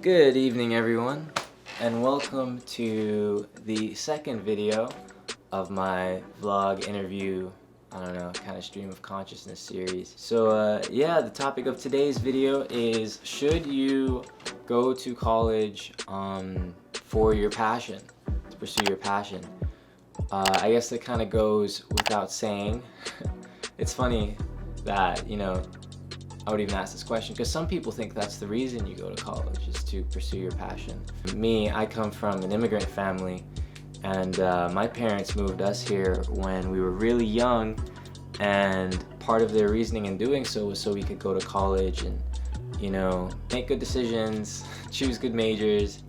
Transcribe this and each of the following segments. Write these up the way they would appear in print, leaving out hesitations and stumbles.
Good evening, everyone, and welcome to the second video of my vlog interview, kind of stream of consciousness series. So yeah, the topic of today's video is, should you go to college for your passion, to pursue your passion? I guess that kind of goes without saying. It's funny that, I would even ask this question because some people think that's the reason you go to college, is to pursue your passion. Me, I come from an immigrant family, and my parents moved us here when we were really young, and part of their reasoning in doing so was so we could go to college and, make good decisions, choose good majors,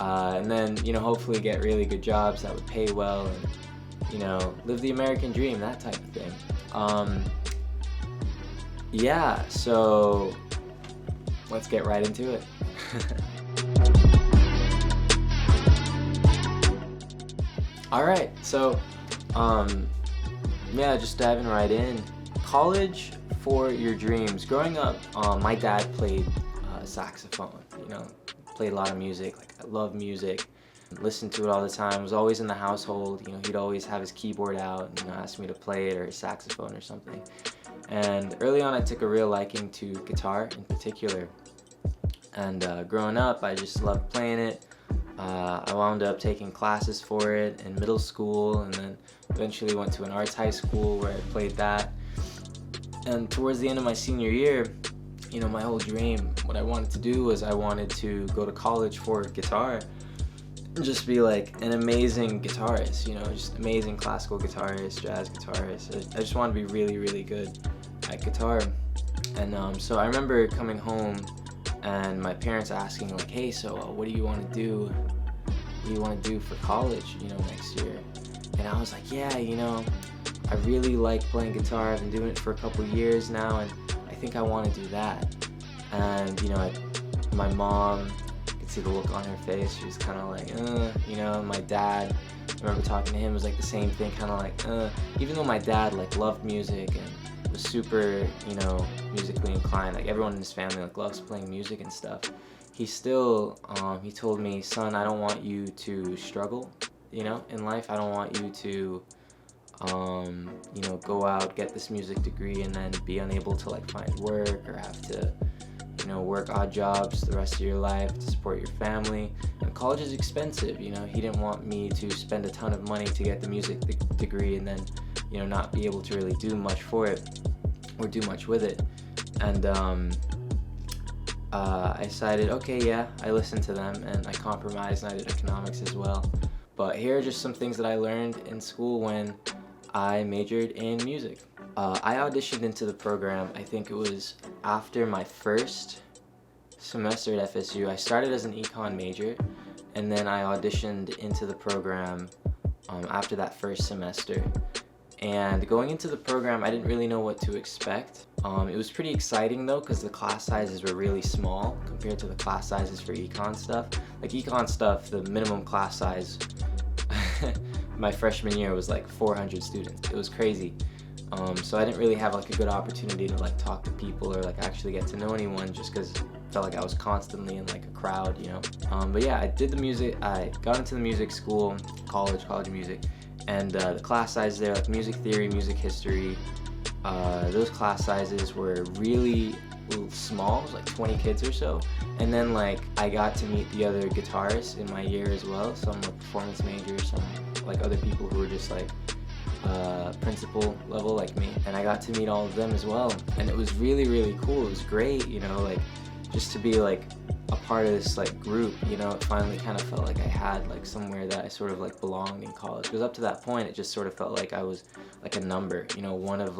and then, hopefully get really good jobs that would pay well and, live the American dream, that type of thing. Yeah, so let's get right into it. Alright, so yeah, just diving right in. College for your dreams. Growing up, my dad played saxophone, played a lot of music. Like, I love music, listened to it all the time, was always in the household. He'd always have his keyboard out and ask me to play it, or his saxophone or something. And early on I took a real liking to guitar in particular, and growing up I just loved playing it. I wound up taking classes for it in middle school, and then eventually went to an arts high school where I played that. And towards the end of my senior year, my whole dream, what I wanted to do was I wanted to go to college for guitar and just be like an amazing guitarist, just amazing classical guitarist, jazz guitarist. I just wanted to be really, really good at guitar. And so I remember coming home and my parents asking, like, hey, so what do you want to do? What do you want to do for college, next year? And I was like, yeah, I really like playing guitar. I've been doing it for a couple years now, and I think I want to do that. And my mom, could see the look on her face. She was kind of like, my dad, I remember talking to him, was like the same thing, kind of like, even though my dad loved music and was super, musically inclined, like everyone in his family loves playing music and stuff, he still, he told me, son, I don't want you to struggle, in life. I don't want you to, go out, get this music degree, and then be unable to find work, or have to, work odd jobs the rest of your life to support your family. And college is expensive, he didn't want me to spend a ton of money to get the music degree and then, not be able to really do much for it or do much with it. And I decided, okay, yeah, I listened to them and I compromised, and I did economics as well. But here are just some things that I learned in school when I majored in music. I auditioned into the program, I think it was after my first semester at FSU. I started as an econ major, and then I auditioned into the program after that first semester. And going into the program, I didn't really know what to expect. It was pretty exciting though, because the class sizes were really small compared to the class sizes for econ stuff. Like econ stuff, the minimum class size my freshman year was 400 students. It was crazy. So I didn't really have a good opportunity to talk to people or actually get to know anyone, just because I felt like I was constantly in a crowd, But yeah, I did the music. I got into the music school, college of music, and the class sizes there, music theory, music history, those class sizes were really small. It was 20 kids or so. And then I got to meet the other guitarists in my year as well. Some were performance majors, some other people who were just principal level like me, and I got to meet all of them as well, and it was really, really cool. It was great, just to be a part of this group. It finally kind of felt like I had somewhere that I sort of belonged in college, because up to that point it just sort of felt like I was a number, one of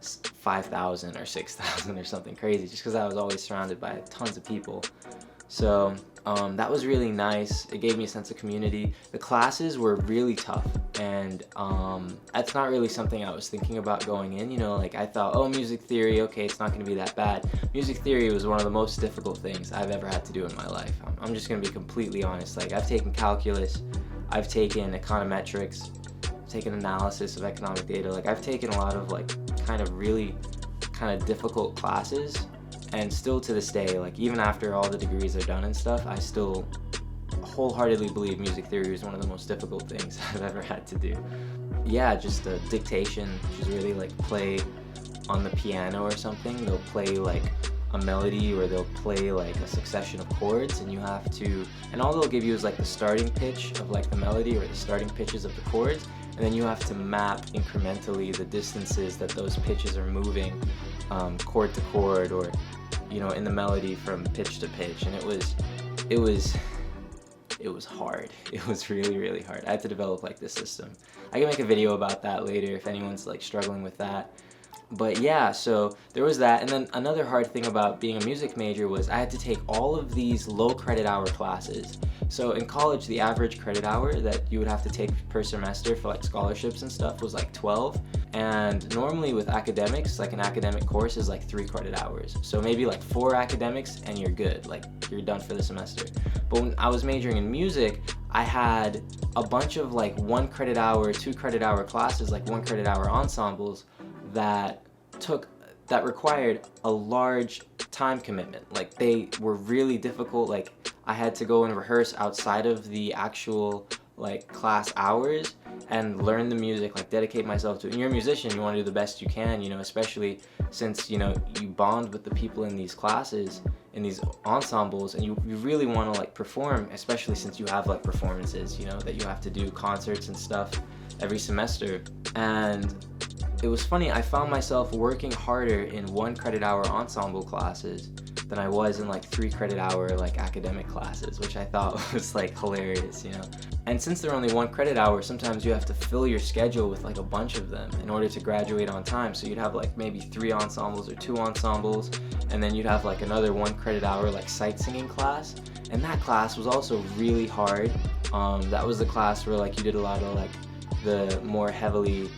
5,000 or 6,000 or something crazy, just because I was always surrounded by tons of people. So that was really nice. It gave me a sense of community. The classes were really tough, and that's not really something I was thinking about going in. I thought, oh, music theory, okay, it's not going to be that bad. Music theory was one of the most difficult things I've ever had to do in my life. I'm just going to be completely honest. I've taken calculus, I've taken econometrics, I've taken analysis of economic data. I've taken a lot of really kind of difficult classes, And still to this day, like even after all the degrees are done and stuff, I still wholeheartedly believe music theory is one of the most difficult things I've ever had to do. Yeah, just dictation, which is really like play on the piano or something. They'll play like a melody, or they'll play like a succession of chords, and you have to, and all they'll give you is like the starting pitch of like the melody or the starting pitches of the chords, and then you have to map incrementally the distances that those pitches are moving, chord to chord, or in the melody from pitch to pitch. And it was hard. It was really, really hard. I had to develop like this system. I can make a video about that later if anyone's like struggling with that. But yeah, so there was that. And then another hard thing about being a music major was I had to take all of these low credit hour classes. So in college, the average credit hour that you would have to take per semester for like scholarships and stuff was like 12. And normally with academics, like an academic course is like 3 credit hours. So maybe like 4 academics and you're good, like you're done for the semester. But when I was majoring in music, I had a bunch of like 1 credit hour, 2 credit hour classes, like 1 credit hour ensembles that required a large time commitment. Like they were really difficult. Like I had to go and rehearse outside of the actual like class hours and learn the music, like dedicate myself to it. And you're a musician, you want to do the best you can, especially since you bond with the people in these classes, in these ensembles, and you really want to like perform, especially since you have like performances, that you have to do, concerts and stuff every semester. And it was funny, I found myself working harder in 1 credit hour ensemble classes than I was in like 3 credit hour like academic classes, which I thought was like hilarious, And since they're only 1 credit hour, sometimes you have to fill your schedule with like a bunch of them in order to graduate on time. So you'd have like maybe 3 ensembles or 2 ensembles, and then you'd have like another 1 credit hour like sight singing class. And that class was also really hard. That was the class where like you did a lot of like the more heavily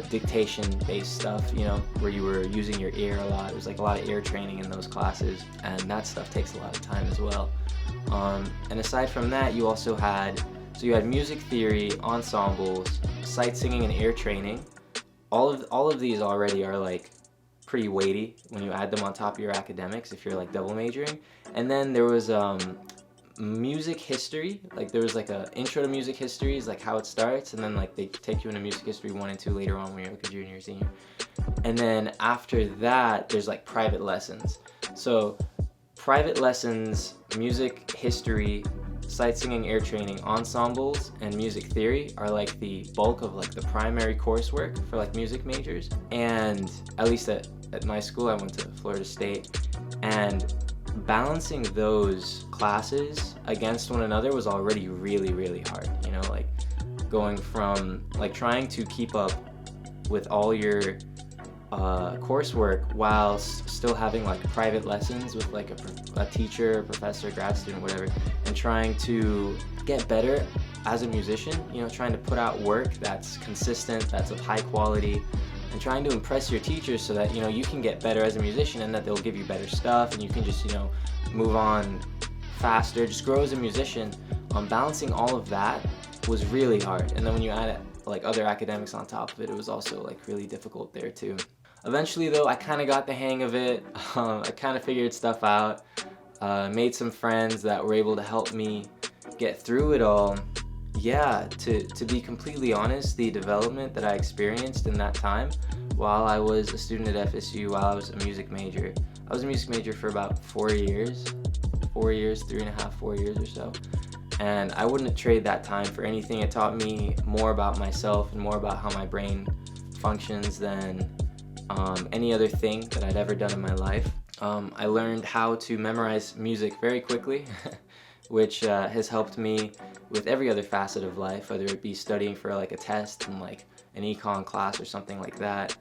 dictation-based stuff, where you were using your ear a lot. It was like a lot of ear training in those classes, and that stuff takes a lot of time as well. And aside from that, you also had, so you had music theory, ensembles, sight singing, and ear training. All of these already are like pretty weighty when you add them on top of your academics if you're like double majoring. And then there was music history. Like there was like a intro to music history, is like how it starts, and then like they take you into music history 1 and 2 later on when you're like a junior or senior. And then after that there's like private lessons. So private lessons, music history, sight singing, air training, ensembles, and music theory are like the bulk of like the primary coursework for like music majors. And at least at my school, I went to Florida State, and balancing those classes against one another was already really, really hard. Like going from like trying to keep up with all your coursework while still having like private lessons with like a teacher, professor, grad student, whatever, and trying to get better as a musician, trying to put out work that's consistent, that's of high quality, and trying to impress your teachers so that you can get better as a musician, and that they'll give you better stuff, and you can just move on faster, just grow as a musician. Balancing all of that was really hard, and then when you add like other academics on top of it, it was also like really difficult there too. Eventually though, I kind of got the hang of it. I kind of figured stuff out, made some friends that were able to help me get through it all. Yeah, to be completely honest, the development that I experienced in that time while I was a student at FSU, while I was a music major, I was a music major for about 4 years, 3.5, 4 years or so. And I wouldn't trade that time for anything. It taught me more about myself and more about how my brain functions than any other thing that I'd ever done in my life. I learned how to memorize music very quickly, which has helped me with every other facet of life, whether it be studying for like a test in like an econ class or something like that.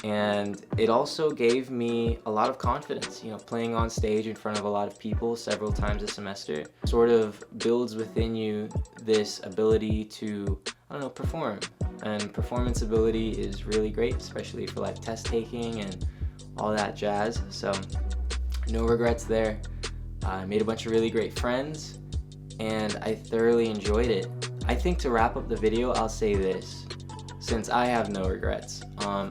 And it also gave me a lot of confidence. Playing on stage in front of a lot of people several times a semester sort of builds within you this ability to, perform. And performance ability is really great, especially for like test taking and all that jazz. So no regrets there. I made a bunch of really great friends, and I thoroughly enjoyed it. I think to wrap up the video, I'll say this. since I have no regrets.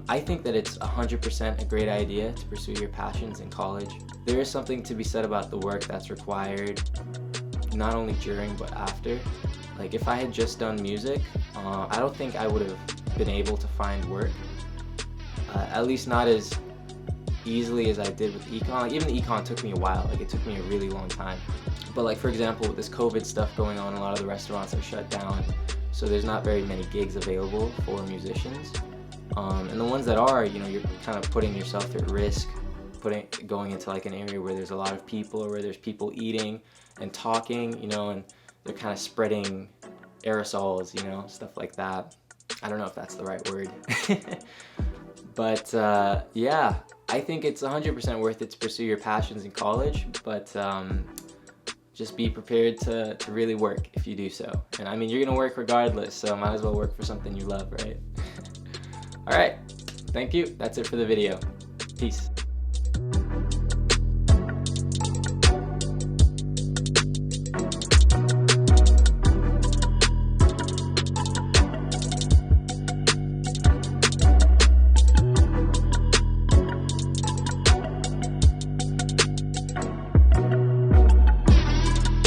I think that it's 100% a great idea to pursue your passions in college. There is something to be said about the work that's required, not only during but after. Like if I had just done music, I don't think I would have been able to find work, at least not as easily as I did with econ. Like even the econ took me a while, like it took me a really long time. But like for example, with this COVID stuff going on, a lot of the restaurants are shut down, so there's not very many gigs available for musicians. And the ones that are, you know, you're kind of putting yourself at risk, going into like an area where there's a lot of people or where there's people eating and talking, you know, and they're kind of spreading aerosols, you know, stuff like that. I don't know if that's the right word. But yeah, I think it's 100% worth it to pursue your passions in college, but just be prepared to really work if you do so. And I mean, you're gonna work regardless, so might as well work for something you love, right? All right, thank you. That's it for the video. Peace.